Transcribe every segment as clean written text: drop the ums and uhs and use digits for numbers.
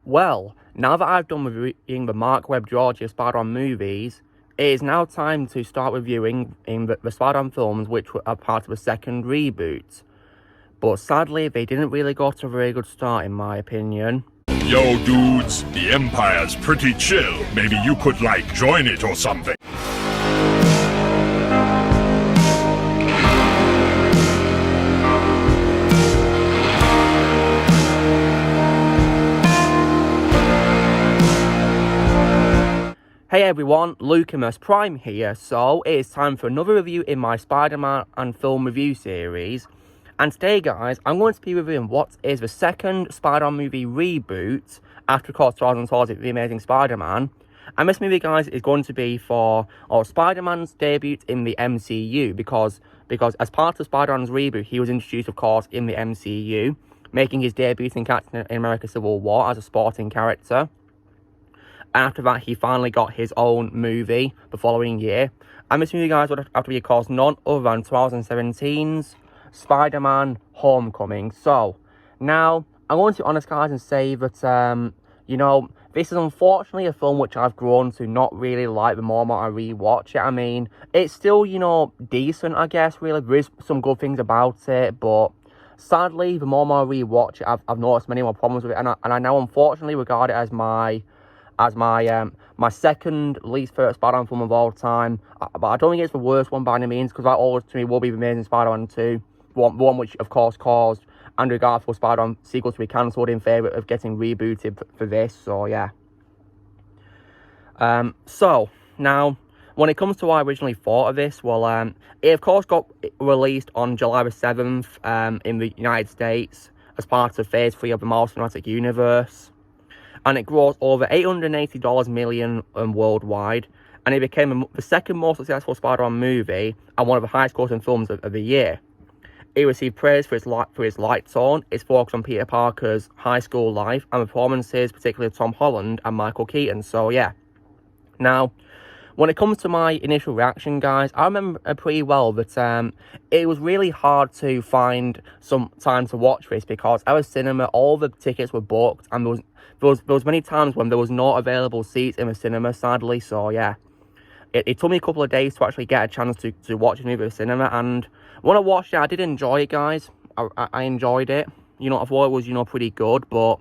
Well, now that I've done reviewing the Mark Webb Georgia Spider-Man movies, it is now time to start reviewing the Spider-Man films which are part of the second reboot. But sadly, they didn't really go to a very good start in my opinion. Yo, dudes, the Empire's pretty chill. Maybe you could, join it or something. Hey everyone, Lucamus Prime here, so it is time for another review in my Spider-Man and film review series. And today guys, I'm going to be reviewing what is the second Spider-Man movie reboot after, of course, 2012's The Amazing Spider-Man. And this movie guys is going to be for Spider-Man's debut in the MCU because as part of Spider-Man's reboot, he was introduced, of course, in the MCU, making his debut in Captain America Civil War as a sporting character. After that, he finally got his own movie the following year. And this movie, guys, would have to be, of course, none other than 2017's Spider-Man Homecoming. So, now, I'm going to be honest, guys, and say that, this is unfortunately a film which I've grown to not really like the more and more I rewatch it. I mean, it's still, decent, I guess, really. There is some good things about it, but sadly, the more and more I rewatch it, I've noticed many more problems with it. And I now, unfortunately, regard it as my second least favorite Spider-Man film of all time. But I don't think it's the worst one by any means, because that always, to me, will be The Amazing Spider-Man 2. One which, of course, caused Andrew Garfield's Spider-Man sequel to be cancelled in favour of getting rebooted for this, so yeah. So, now, when it comes to what I originally thought of this, well, it, of course, got released on July the 7th in the United States as part of Phase 3 of the Marvel Cinematic Universe. And it grossed over $880 million worldwide, and it became the second most successful Spider-Man movie and one of the highest grossing films of the year. It received praise for its light tone, its focus on Peter Parker's high school life, and performances, particularly of Tom Holland and Michael Keaton, so yeah. Now, when it comes to my initial reaction, guys, I remember pretty well that it was really hard to find some time to watch this because at the cinema, all the tickets were booked, and there was many times when there was no available seats in the cinema, sadly, so yeah. It took me a couple of days to actually get a chance to watch a movie at the cinema, and when I watched it, I did enjoy it, guys. I enjoyed it. I thought it was, pretty good, but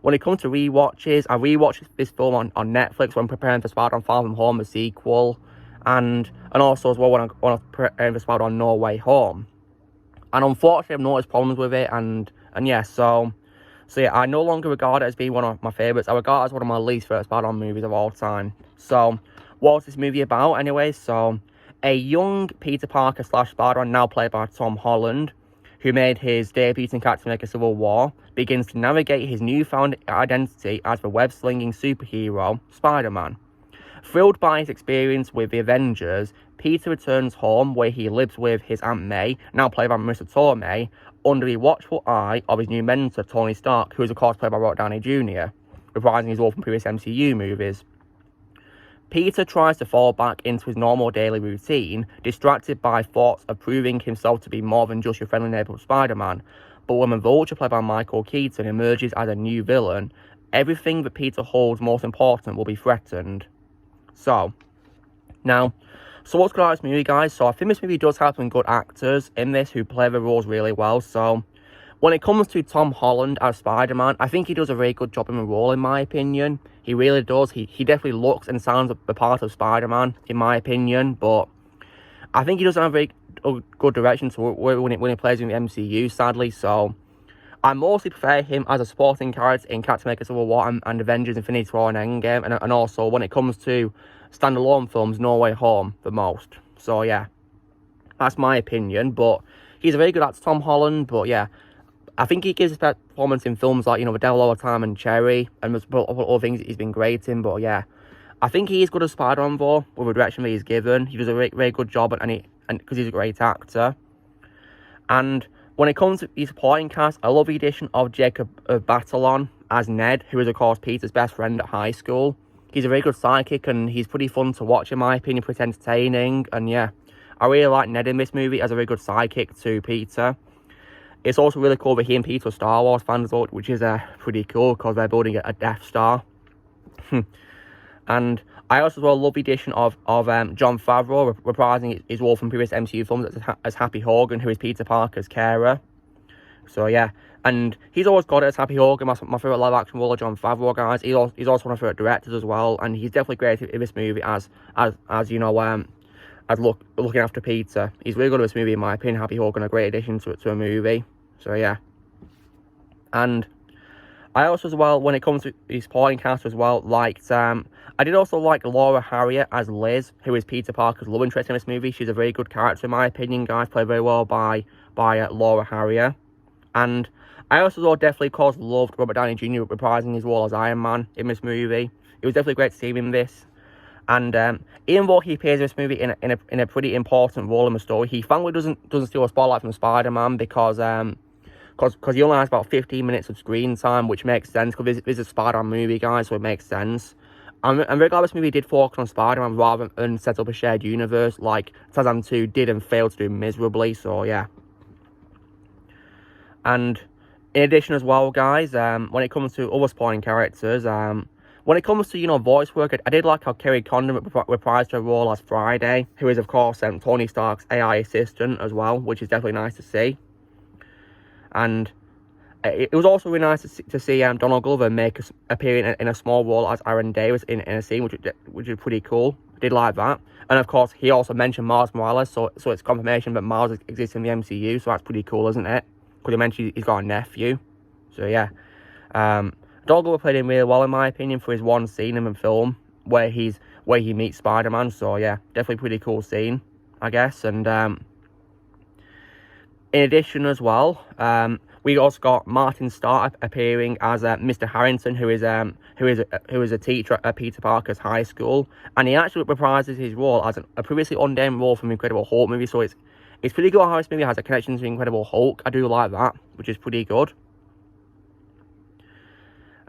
when it comes to rewatches, I rewatched this film on Netflix when preparing for Spider-Man Far From Home, the sequel, and also as well when I preparing for Spider-Man No Way Home. And unfortunately, I've noticed problems with it, and yeah, so yeah, I no longer regard it as being one of my favourites. I regard it as one of my least favourite Spider-Man movies of all time. So, what's this movie about anyway? So, a young Peter Parker / Spider-Man, now played by Tom Holland, who made his debut in Captain America Civil War, begins to navigate his newfound identity as the web-slinging superhero, Spider-Man. Thrilled by his experience with the Avengers, Peter returns home where he lives with his Aunt May, now played by Marissa Tomei, under the watchful eye of his new mentor, Tony Stark, who is of course played by Robert Downey Jr., reprising his role from previous MCU movies. Peter tries to fall back into his normal daily routine, distracted by thoughts of proving himself to be more than just your friendly neighborhood Spider-Man. But when the Vulture, played by Michael Keaton, emerges as a new villain, everything that Peter holds most important will be threatened. So what's good about this movie, guys? So I think this movie does have some good actors in this who play the roles really well. So when it comes to Tom Holland as Spider-Man, I think he does a very good job in the role, in my opinion. He really does. He definitely looks and sounds the part of Spider-Man, in my opinion. But I think he doesn't have a very good direction to when he plays in the MCU, sadly. So I mostly prefer him as a supporting character in Captain America Civil War and Avengers Infinity War and Endgame. And also when it comes to standalone films, No Way Home the most. So yeah, that's my opinion. But he's a very good actor, Tom Holland. But yeah, I think he gives his best performance in films like, The Devil All the Time and Cherry, and there's other things he's been great in, but yeah. I think he is good as Spider-Man, though, with the direction that he's given. He does a very, very good job, and because he's a great actor. And when it comes to the supporting cast, I love the addition of Jacob Batalon as Ned, who is, of course, Peter's best friend at high school. He's a very good sidekick, and he's pretty fun to watch, in my opinion, pretty entertaining, and yeah. I really like Ned in this movie as a very good sidekick to Peter. it's also really cool that he and Peter are Star Wars fans as well, which is pretty cool because they're building a Death Star. And I also as well love the addition of Jon Favreau reprising his role from previous MCU films as Happy Hogan, who is Peter Parker's carer. So yeah, and he's always got it as Happy Hogan, my favourite live action role of Jon Favreau, guys. He's also one of my favourite directors as well, and he's definitely great in this movie as you know, as looking after Peter. He's really good at this movie in my opinion. Happy Hogan, a great addition to a movie. So yeah. And I also as well, when it comes to the supporting cast as well, liked I did also like Laura Harrier as Liz, who is Peter Parker's love interest in this movie. She's a very good character in my opinion, guys. Played very well by Laura Harrier. And I also though definitely, of course, loved Robert Downey Jr. reprising his role as Iron Man in this movie. It was definitely great to see him in this. And even though he appears in this movie in a pretty important role in the story, he thankfully doesn't steal a spotlight from Spider-Man because he only has about 15 minutes of screen time, which makes sense because this is a Spider-Man movie, guys, so it makes sense. I'm very glad this movie did focus on Spider-Man rather than set up a shared universe like Tarzan 2 did and failed to do miserably, so yeah. And in addition as well, guys, when it comes to other supporting characters, when it comes to, you know, voice work, I did like how Kerry Condon reprised her role as Friday, who is, of course, Tony Stark's AI assistant as well, which is definitely nice to see. And it was also really nice to see Donald Glover appear in a small role as Aaron Davis in a scene, which is pretty cool. I did like that. And, of course, he also mentioned Miles Morales, so it's confirmation that Miles exists in the MCU, so that's pretty cool, isn't it? Because he mentioned he's got a nephew. So, yeah. Donald Glover played him really well, in my opinion, for his one scene in the film where he meets Spider-Man. So, yeah, definitely pretty cool scene, I guess. And in addition as well, we also got Martin Starr appearing as Mr. Harrington, who is a teacher at Peter Parker's high school, and he actually reprises his role as a previously unnamed role from the Incredible Hulk movie. So it's pretty good how this movie has a connection to Incredible Hulk. I do like that, which is pretty good.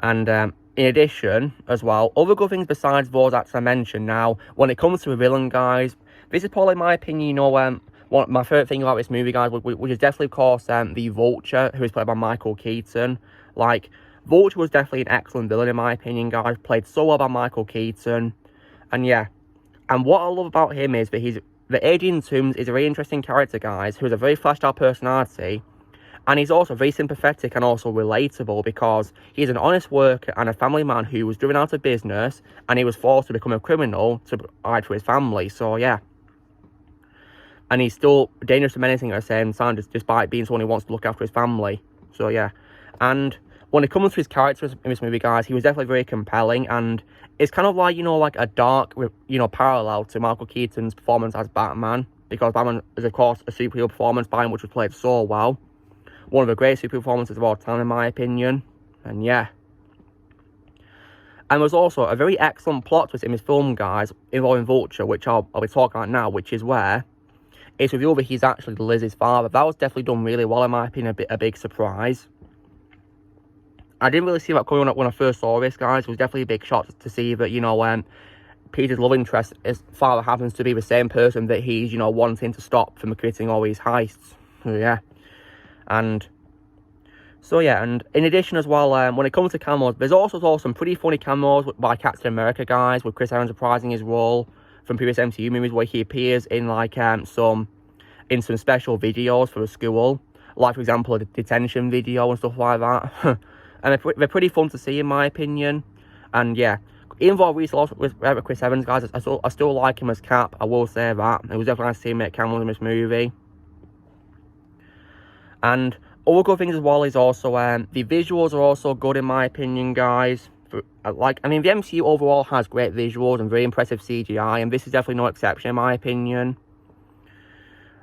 And in addition, as well, other good things besides those actors I mentioned. Now, when it comes to a villain, guys, this is probably, in my opinion, you know, one of my favourite thing about this movie, guys, which is definitely, of course, the Vulture, who is played by Michael Keaton. Like, Vulture was definitely an excellent villain, in my opinion, guys. Played so well by Michael Keaton. And yeah, and what I love about him is that Adrian Toomes is a very interesting character, guys, who has a very fleshed out personality. And he's also very sympathetic and also relatable because he's an honest worker and a family man who was driven out of business and he was forced to become a criminal to provide for his family. So, yeah. And he's still dangerous and menacing at the same time, despite being someone who wants to look after his family. So, yeah. And when it comes to his characters in this movie, guys, he was definitely very compelling. And it's kind of like, you know, like a dark, you know, parallel to Michael Keaton's performance as Batman. Because Batman is, of course, a superhero performance by him, which was played so well. One of the greatest superhero performances of all time, in my opinion. And yeah. And there's also a very excellent plot twist in this film, guys, involving Vulture, which I'll be talking about now, which is where it's revealed that he's actually Liz's father. That was definitely done really well, in my opinion, a big surprise. I didn't really see that coming when I first saw this, guys. It was definitely a big shock to see that, you know, Peter's love interest, his father happens to be the same person that he's, you know, wanting to stop from committing all these heists. So, yeah. And so, yeah, and in addition as well, when it comes to cameos, there's also some pretty funny cameos by Captain America, guys, with Chris Evans reprising his role from previous MCU movies, where he appears in, like, some special videos for the school, like, for example, a detention video and stuff like that. And they're pretty fun to see, in my opinion. And, yeah, even though I really lost with Chris Evans, guys, I still like him as Cap, I will say that. It was definitely nice to see him make cameos in this movie. And other good things as well is also, the visuals are also good, in my opinion, guys. The MCU overall has great visuals and very impressive CGI, and this is definitely no exception, in my opinion.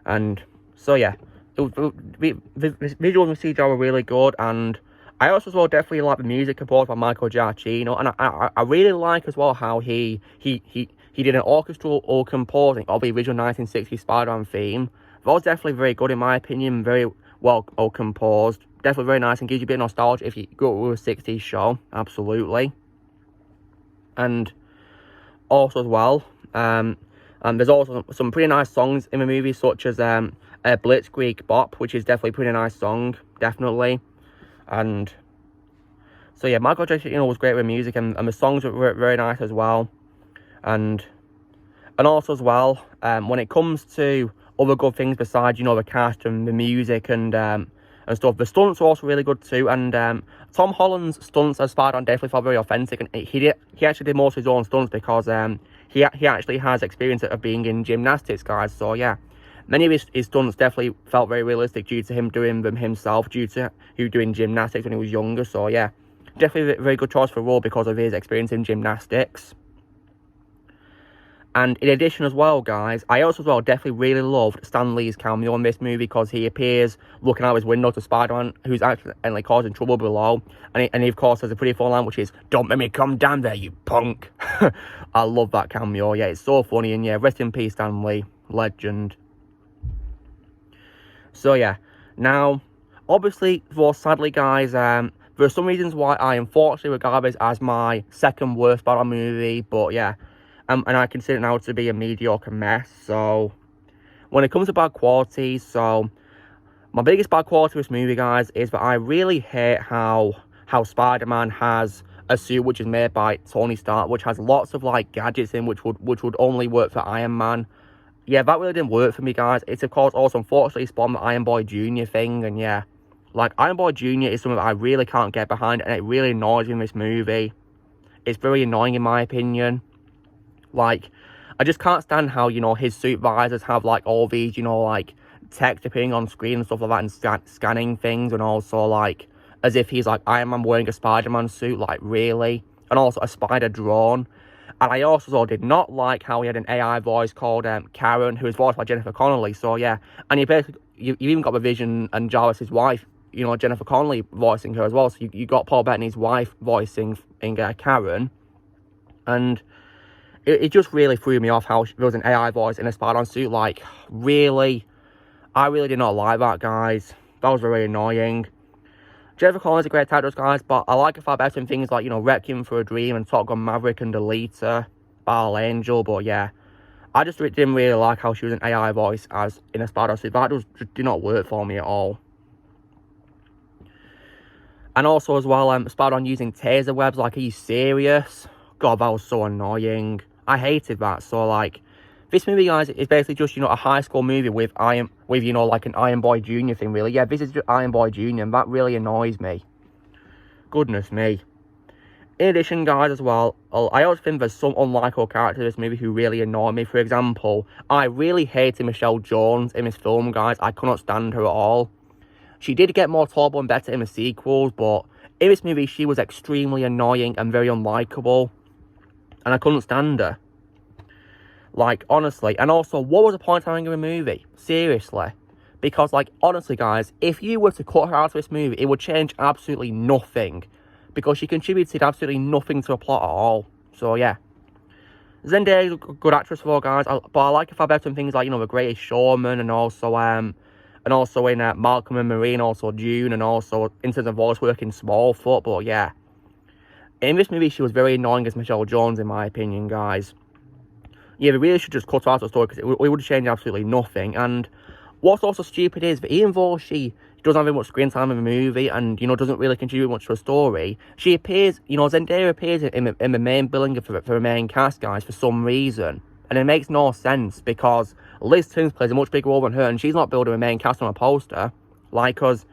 And so, yeah, the visuals and CGI were really good, and I also as well definitely like the music composed by Michael Giacchino, and I really like as well how he did an orchestral composing of the original 1960s Spider-Man theme. That was definitely very good, in my opinion, very well composed. Definitely very nice and gives you a bit of nostalgia if you grew up with a 60s show. Absolutely. And also as well, there's also some pretty nice songs in the movie, such as a Blitzkrieg Bop, which is definitely a pretty nice song, definitely. And so yeah, Michael J. was great with music, and the songs were very nice as well. And also as well, when it comes to other good things besides, the cast and the music and stuff, the stunts were also really good too. And Tom Holland's stunts as Spider-Man definitely felt very authentic, and he actually did most of his own stunts because he actually has experience of being in gymnastics, guys. So yeah, many of his stunts definitely felt very realistic due to him doing them himself, due to him doing gymnastics when he was younger. So yeah, definitely a very good choice for a role because of his experience in gymnastics. And in addition as well, guys, I also as well definitely really loved Stan Lee's cameo in this movie because he appears looking out his window to Spider-Man, who's accidentally causing trouble below. And he of course has a pretty fun line, which is, "Don't make me come down there, you punk." I love that cameo. Yeah, it's so funny. And yeah, rest in peace, Stan Lee. Legend. So yeah, now, obviously, well, sadly, guys, there are some reasons why I unfortunately regard this as my second worst Spider-Man movie, but yeah. And I consider it now to be a mediocre mess. So, when it comes to bad quality, so my biggest bad quality with this movie, guys, is that I really hate how Spider-Man has a suit which is made by Tony Stark, which has lots of like gadgets in, which would only work for Iron Man. Yeah, that really didn't work for me, guys. It's of course also unfortunately spawned the Iron Boy Jr. thing, and yeah, like Iron Boy Jr. is something that I really can't get behind, and it really annoys me in this movie. It's very annoying in my opinion. Like, I just can't stand how, his suit visors have, like, all these, like, text appearing on screen and stuff like that, and scanning things, and also, like, as if he's, like, Iron Man wearing a Spider-Man suit, like, really? And also a spider drone. And I also did not like how he had an AI voice called Karen, who was voiced by Jennifer Connelly, so, yeah. And you even got the Vision and Jarvis's wife, Jennifer Connelly voicing her as well, so you got Paul Bettany's wife voicing Karen, and it just really threw me off how there was an AI voice in a Spider-Man suit. Like, really? I really did not like that, guys. That was very annoying. Jennifer Connelly is a great actress, guys, but I like it far better in things like, Requiem for a Dream and Top Gun Maverick and Alita, Battle Angel, but yeah. I just didn't really like how she was an AI voice as in a Spider-Man suit. That just did not work for me at all. And also as well, Spider-Man using taser webs, like, are you serious? God, that was so annoying. I hated that. So, like, this movie, guys, is basically just, a high school movie with like an Iron Boy Jr. thing, really. Yeah, this is just Iron Boy Jr., and that really annoys me. Goodness me. In addition, guys, as well, I also think there's some unlikable characters in this movie who really annoy me. For example, I really hated Michelle Jones in this film, guys. I could not stand her at all. She did get more tolerable and better in the sequels, but in this movie, she was extremely annoying and very unlikable. And I couldn't stand her. Like, honestly. And also, what was the point of having her in a movie? Seriously. Because, like, honestly, guys, if you were to cut her out of this movie, it would change absolutely nothing. Because she contributed absolutely nothing to the plot at all. So, yeah. Zendaya is a good actress for all, guys. But I like her far better in things like, The Greatest Showman, and also in Malcolm and Marie, and also June, and also in terms of voice work in Smallfoot. But, yeah. In this movie, she was very annoying as Michelle Jones, in my opinion, guys. Yeah, they really should just cut her out of the story because it would change absolutely nothing. And what's also stupid is that even though she doesn't have very much screen time in the movie and, doesn't really contribute much to the story, she appears, Zendaya appears in the main billing for the main cast, guys, for some reason. And it makes no sense because Liz Toombs plays a much bigger role than her, and she's not building a main cast on a poster. Like, because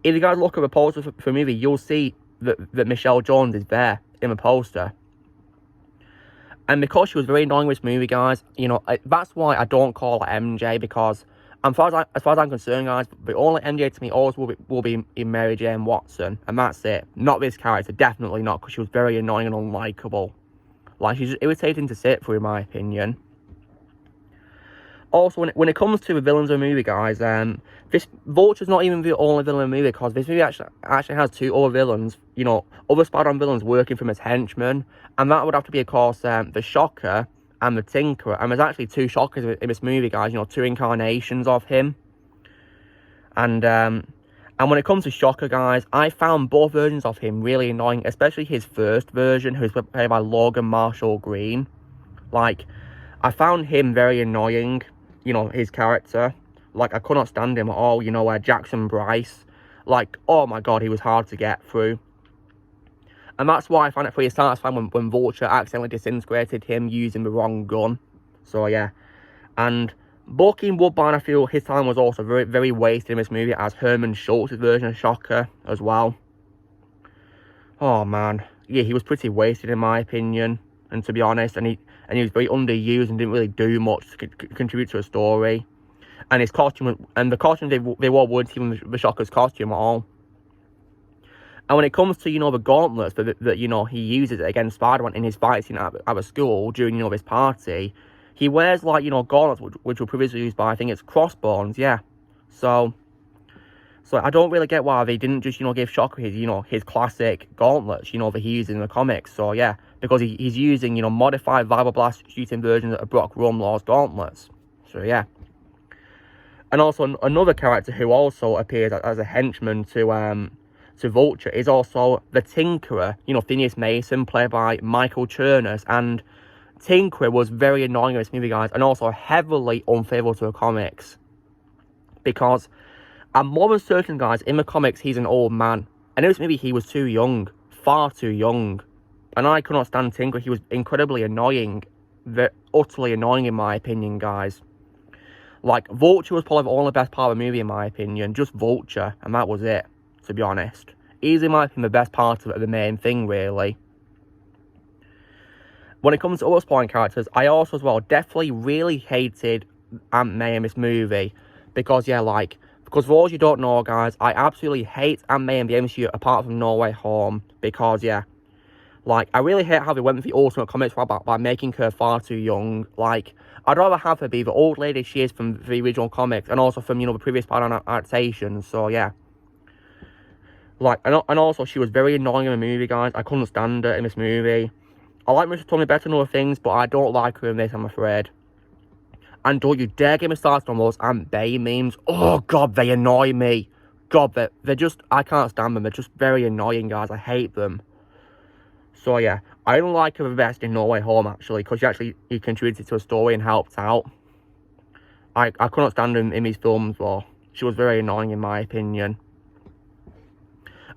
if you guys look at the poster for the movie, you'll see that Michelle Jones is there in the poster. And because she was very annoying with this movie, guys, that's why I don't call her MJ, because as far as I'm concerned, guys, the only MJ to me always will be in Mary Jane Watson, and that's it. Not this character, definitely not, because she was very annoying and unlikable. Like, she's just irritating to sit through, in my opinion. Also, when it comes to the villains of the movie, guys, this Vulture's not even the only villain in the movie, because this movie actually has two other villains, other Spider-Man villains working for him as henchmen, and that would have to be, of course, the Shocker and the Tinkerer, and there's actually two Shockers in this movie, guys, two incarnations of him. And when it comes to Shocker, guys, I found both versions of him really annoying, especially his first version, who's played by Logan Marshall Green. Like, I found him very annoying, his character. Like, I could not stand him at all. You know, Jackson Bryce. Like, oh my god, he was hard to get through. And that's why I find it pretty satisfying when Vulture accidentally disintegrated him using the wrong gun. So, yeah. And Bokeem Woodbine, I feel his time was also very, very wasted in this movie as Herman Schultz's version of Shocker as well. Oh, man. Yeah, he was pretty wasted in my opinion. And to be honest, and he was very underused and didn't really do much to contribute to a story. And his costume, and the costume they wore weren't even the Shocker's costume at all. And when it comes to, you know, the gauntlets that you know, he uses against Spider-Man in his fight scene at a school during, you know, this party, he wears, like, you know, gauntlets which were previously used by, I think it's Crossbones, yeah. So I don't really get why they didn't just, you know, give Shocker his, you know, his classic gauntlets, you know, that he used in the comics. So, yeah, because he's using, you know, modified Vibroblast shooting versions of Brock Rumlaw's gauntlets. So, yeah. And also, another character who also appears as a henchman to Vulture is also the Tinkerer, you know, Phineas Mason, played by Michael Chernus. And Tinkerer was very annoying in this movie, guys, and also heavily unfavourable to the comics. Because I'm more than certain, guys, in the comics, he's an old man. And in this movie, he was too young. Far too young. And I could not stand Tinkerer. He was incredibly annoying. Utterly annoying, in my opinion, guys. Like, Vulture was probably the only best part of the movie, in my opinion. Just Vulture. And that was it, to be honest. Easily, in my opinion, the best part of the main thing, really. When it comes to other supporting characters, I also, as well, definitely really hated Aunt May in this movie. Because, yeah, like... Because for those you don't know, guys, I absolutely hate Aunt May in the MCU apart from No Way Home. Because, yeah, like, I really hate how they went with the Ultimate Comics by making her far too young. Like, I'd rather have her be the old lady she is from the original comics and also from, you know, the previous Spider-Man adaptations. So, yeah. Like, and also, she was very annoying in the movie, guys. I couldn't stand her in this movie. I like Mr. Tommy better than other things, but I don't like her in this, I'm afraid. And don't you dare get me started on those Aunt Bay memes. Oh, God, they annoy me. God, they're just... I can't stand them. They're just very annoying, guys. I hate them. So, yeah. I don't like her the best in No Way Home, actually. Because he contributed to a story and helped out. I couldn't stand her in these films, though. She was very annoying, in my opinion.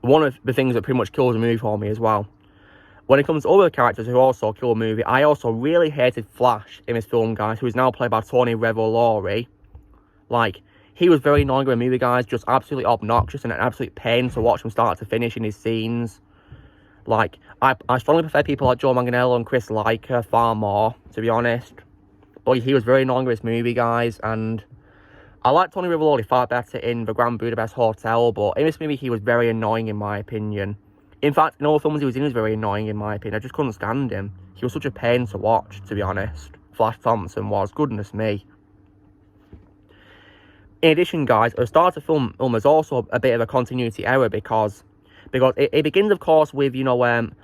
One of the things that pretty much kills the movie for me, as well. When it comes to other characters who also kill a movie, I also really hated Flash in this film, guys, who is now played by Tony Revolori. Like, he was very annoying in the movie, guys, just absolutely obnoxious and an absolute pain to watch from start to finish in his scenes. Like, I strongly prefer people like Joe Manganiello and Chris Liker far more, to be honest. But he was very annoying in this movie, guys, and I like Tony Revolori far better in The Grand Budapest Hotel, but in this movie he was very annoying in my opinion. In fact, in all the films he was in, he was very annoying in my opinion. I just couldn't stand him. He was such a pain to watch, to be honest. Flash Thompson was. Goodness me. In addition, guys, at the start of the film there's also a bit of a continuity error because it begins, of course, with, you know,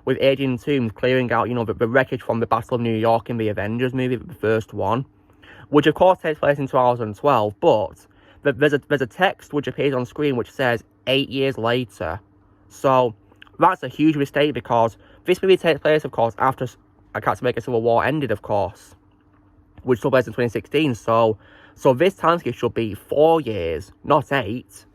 with Adrian Toomes clearing out, you know, the wreckage from the Battle of New York in the Avengers movie, the first one, which, of course, takes place in 2012, but there's a text which appears on screen which says 8 years later. So that's a huge mistake because this movie takes place, of course, after Captain America Civil War ended, of course, which took place in 2016. So this timescale should be 4 years, not 8.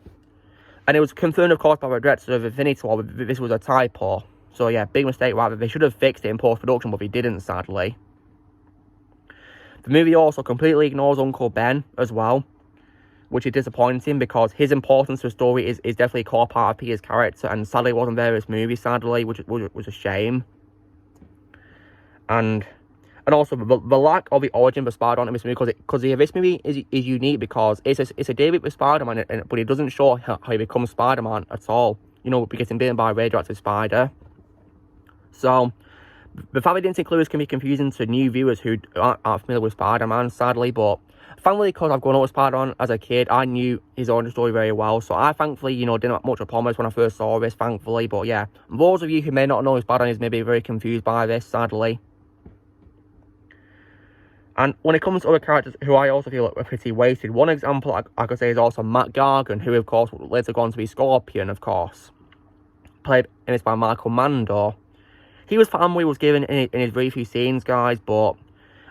And it was confirmed, of course, by the director of Infinity War that this was a typo. So yeah, big mistake, rather. They should have fixed it in post-production, but they didn't, sadly. The movie also completely ignores Uncle Ben as well, which is disappointing because his importance to the story is definitely a core part of Peter's character, and sadly wasn't there in this movie, sadly, which was a shame. And also the lack of the origin of Spider-Man in this movie, because this movie is unique because it's a debut with Spider-Man, but it doesn't show how he becomes Spider-Man at all. You know, getting bitten by a radioactive spider. So the fact they didn't include this can be confusing to new viewers who aren't familiar with Spider-Man, sadly, but thankfully, because I've grown up with Spider-Man as a kid, I knew his origin story very well, so I thankfully, you know, didn't have much upon this when I first saw this, thankfully, but yeah, those of you who may not know who Spider-Man is may be very confused by this, sadly. And when it comes to other characters who I also feel are pretty wasted, one example I could say is also Matt Gargan, who of course would later go on to be Scorpion, of course, played in this by Michael Mando. He was family was given in his very few scenes, guys, but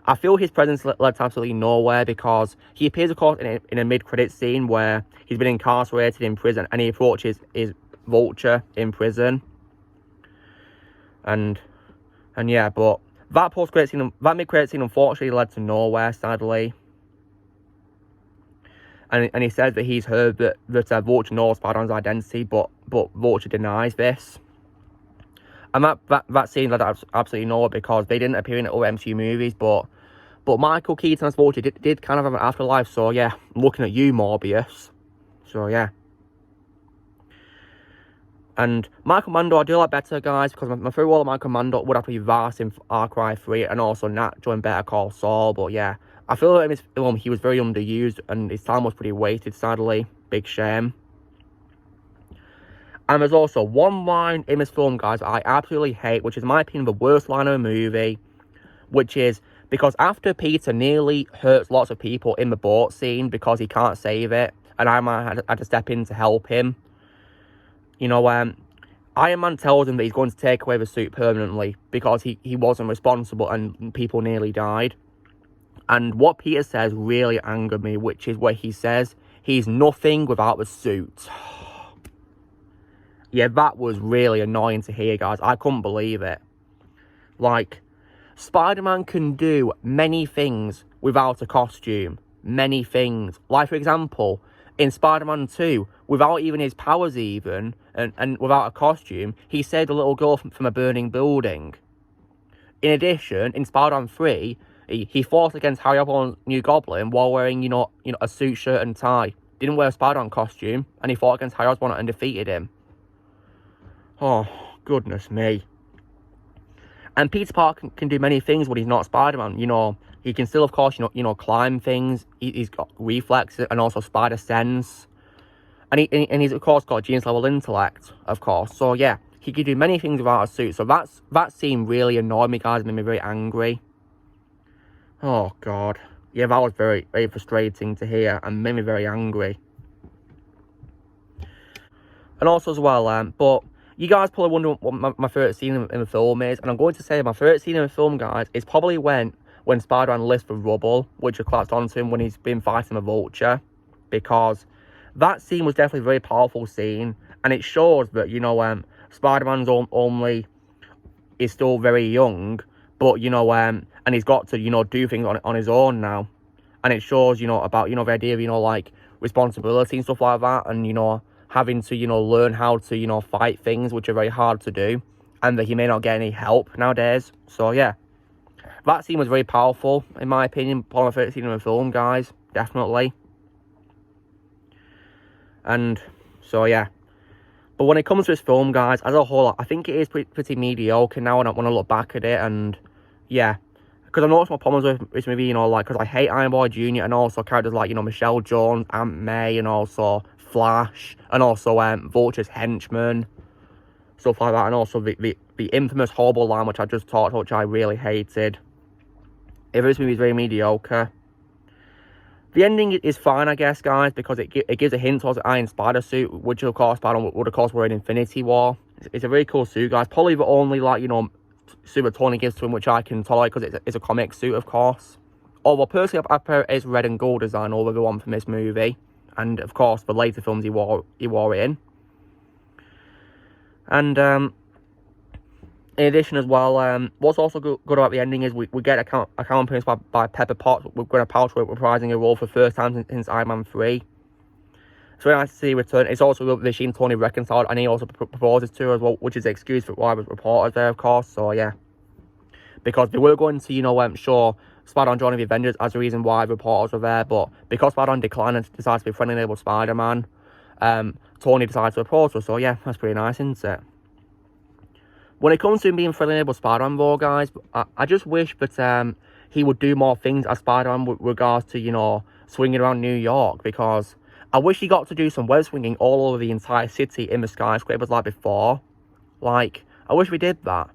I feel his presence led to absolutely nowhere, because he appears, of course, in a mid-credit scene where he's been incarcerated in prison, and he approaches his Vulture in prison. And yeah, but that post-credit scene, that mid-credit scene, unfortunately led to nowhere, sadly. And he says that he's heard that Vulture knows Spider-Man's identity, but Vulture denies this. And that scene led absolutely nowhere, because they didn't appear in the other MCU movies, but Michael Keaton as Vulture did kind of have an afterlife. So yeah, looking at you, Morbius. So yeah. And Michael Mando, I do like better, guys, because my favourite role of Michael Mando would have to be Vast in Far Cry 3, and also Nat joined Better Call Saul. But yeah, I feel like in this film he was very underused, and his time was pretty wasted, sadly. Big shame. And there's also one line in this film, guys, I absolutely hate, which is, in my opinion, the worst line of the movie, which is, because after Peter nearly hurts lots of people in the boat scene because he can't save it, and Iron Man had to step in to help him, you know, Iron Man tells him that he's going to take away the suit permanently because he wasn't responsible and people nearly died. And what Peter says really angered me, which is where he says he's nothing without the suit. Yeah, that was really annoying to hear, guys. I couldn't believe it. Like, Spider-Man can do many things without a costume. Many things. Like, for example, in Spider-Man 2, without even his powers even, and without a costume, he saved a little girl from a burning building. In addition, in Spider-Man 3, he fought against Harry Osborn's New Goblin while wearing, you know, a suit, shirt, and tie. Didn't wear a Spider-Man costume, and he fought against Harry Osborn and defeated him. Oh, goodness me. And Peter Parker can do many things when he's not Spider-Man. You know, he can still, of course, you know, climb things. He's got reflexes and also spider sense. And he's, of course, got genius level intellect, of course. So, yeah, he can do many things without a suit. So that scene really annoyed me, guys. Made me very angry. Oh, God. Yeah, that was very, very frustrating to hear and made me very angry. And also as well, but you guys probably wonder what my favourite scene in the film is. And I'm going to say my favourite scene in the film, guys, is probably when Spider-Man lifts the rubble, which was collapsed onto him when he's been fighting the Vulture. Because that scene was definitely a very powerful scene. And it shows that, you know, Spider-Man's only is still very young. But, you know, and he's got to, you know, do things on his own now. And it shows, you know, about, you know, the idea of, you know, like, responsibility and stuff like that. And, you know, having to, you know, learn how to, you know, fight things which are very hard to do. And that he may not get any help nowadays. So, yeah. That scene was very powerful, in my opinion. Probably my favourite scene in the film, guys. Definitely. And, so, yeah. But when it comes to this film, guys, as a whole, I think it is pretty mediocre now when I look back at it. And, yeah. Because I noticed my problems with this movie, you know, like, because I hate Iron Boy Jr. and also characters like, you know, Michelle Jones, Aunt May, and also Flash, and also Vulture's henchman, stuff like that, and also the infamous horrible line which I just talked about, which I really hated. If this movie is very mediocre. The ending is fine, I guess, guys, because it gives a hint towards the Iron Spider suit, which of course Spider-Man would of course wear in Infinity War. It's a very cool suit, guys. Probably the only, like, you know, suit that Tony gives to him, which I can tolerate because it's a comic suit, of course. Although personally, I prefer his red and gold design over the one from this movie. And, of course, the later films he wore it in. And, in addition as well, what's also good about the ending is we get a cameo appearance by Pepper Potts. We're going to Paltrow reprising a role for the first time since Iron Man 3. It's very nice to see return. It's also good that she and Tony reconciled, and he also proposes to her as well, which is the excuse for why was reporters there, of course. So, yeah. Because they were going to, you know, show Spider-Man joining the Avengers as the reason why reporters were there, but because Spider-Man declined and decided to be friendly with Spider-Man, Tony decided to approach her. So yeah, that's pretty nice, isn't it? When it comes to him being friendly with Spider-Man, though, guys, I just wish that he would do more things as Spider-Man with regards to, you know, swinging around New York, because I wish he got to do some web swinging all over the entire city in the skyscrapers like before. Like, I wish we did that.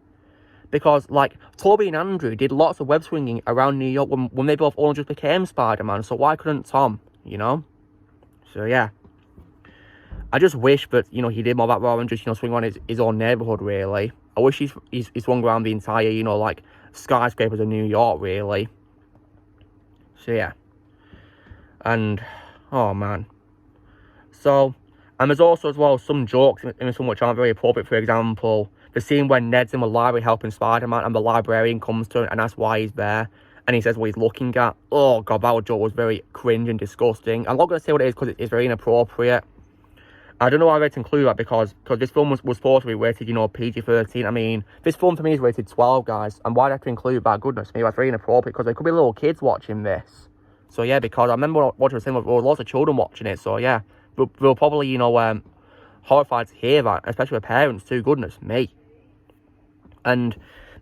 Because, like, Tobey and Andrew did lots of web swinging around New York when they both only just became Spider-Man. So why couldn't Tom, you know? So, yeah. I just wish that, you know, he did more of that rather than just, you know, swing around his own neighbourhood, really. I wish he's swung around the entire, you know, like, skyscrapers of New York, really. So yeah. And, oh man. So, and there's also as well some jokes in some which aren't very appropriate. For example, the scene when Ned's in the library helping Spider-Man and the librarian comes to him and asks why he's there. And he says what he's looking at. Oh god, that joke was very cringe and disgusting. I'm not going to say what it is because it's very inappropriate. I don't know why I had to include that because this film was supposed to be rated, you know, PG-13. I mean, this film for me is rated 12, guys. And why did I have to include that? Goodness me, that's very inappropriate because there could be little kids watching this. So yeah, because I remember what I was saying, there were lots of children watching it. So yeah, they'll probably, you know, horrified to hear that, especially with parents too. Goodness me. And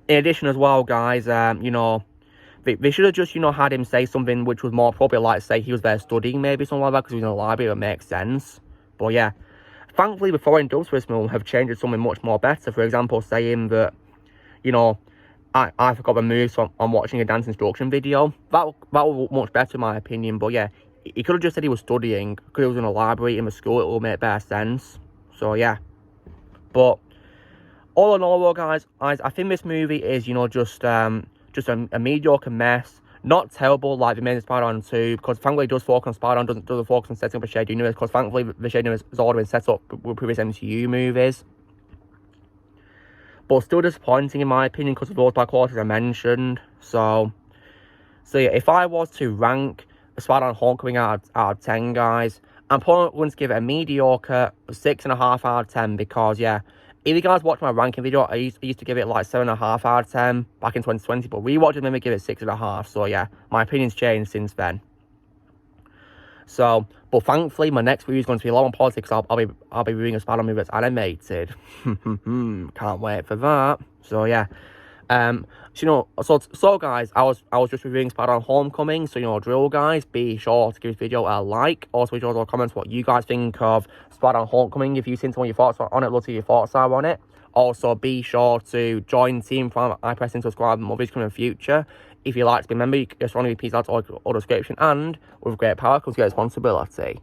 in addition as well, guys, you know, they should have just, you know, had him say something which was more appropriate, like say he was there studying, maybe something like that, because he was in the library. It makes sense. But yeah, thankfully the foreign dubs for this film have changed to something much more better. For example, saying that, you know, I forgot the moves on watching a dance instruction video. That was much better in my opinion. But yeah, he could have just said he was studying because he was in a library in the school. It will make better sense. So yeah, but all in all, though, guys, I think this movie is, you know, just a mediocre mess. Not terrible like the main Spider-Man 2, because thankfully it does focus on Spider-Man, doesn't focus on setting up a shared universe, because thankfully the shared universe has already been set up with previous MCU movies. But still disappointing in my opinion because of those bad qualities I mentioned. So yeah, if I was to rank Spider-Man Homecoming out of 10, guys, I'm probably going to give it a mediocre 6.5 out of 10, because yeah, if you guys watch my ranking video, I used to give it like 7.5 out of 10 back in 2020, but rewatching it made me give it 6.5. So yeah, my opinion's changed since then. So, but thankfully, my next review is going to be a lot more positive because I'll be reviewing a Spider-Man movie that's animated. Can't wait for that. So yeah, so you know, so guys, I was just reviewing Spider-Man Homecoming. So you know, drill guys, be sure to give this video a like. Also, be sure to comment what you guys think of Spider-Man Homecoming. If you've seen some of your thoughts on it, let's see your thoughts are on it. Also, be sure to join the team by pressing subscribe and more videos coming in the future. If you like to be a member, you can just want to be peace out to all description, and with great power comes great responsibility.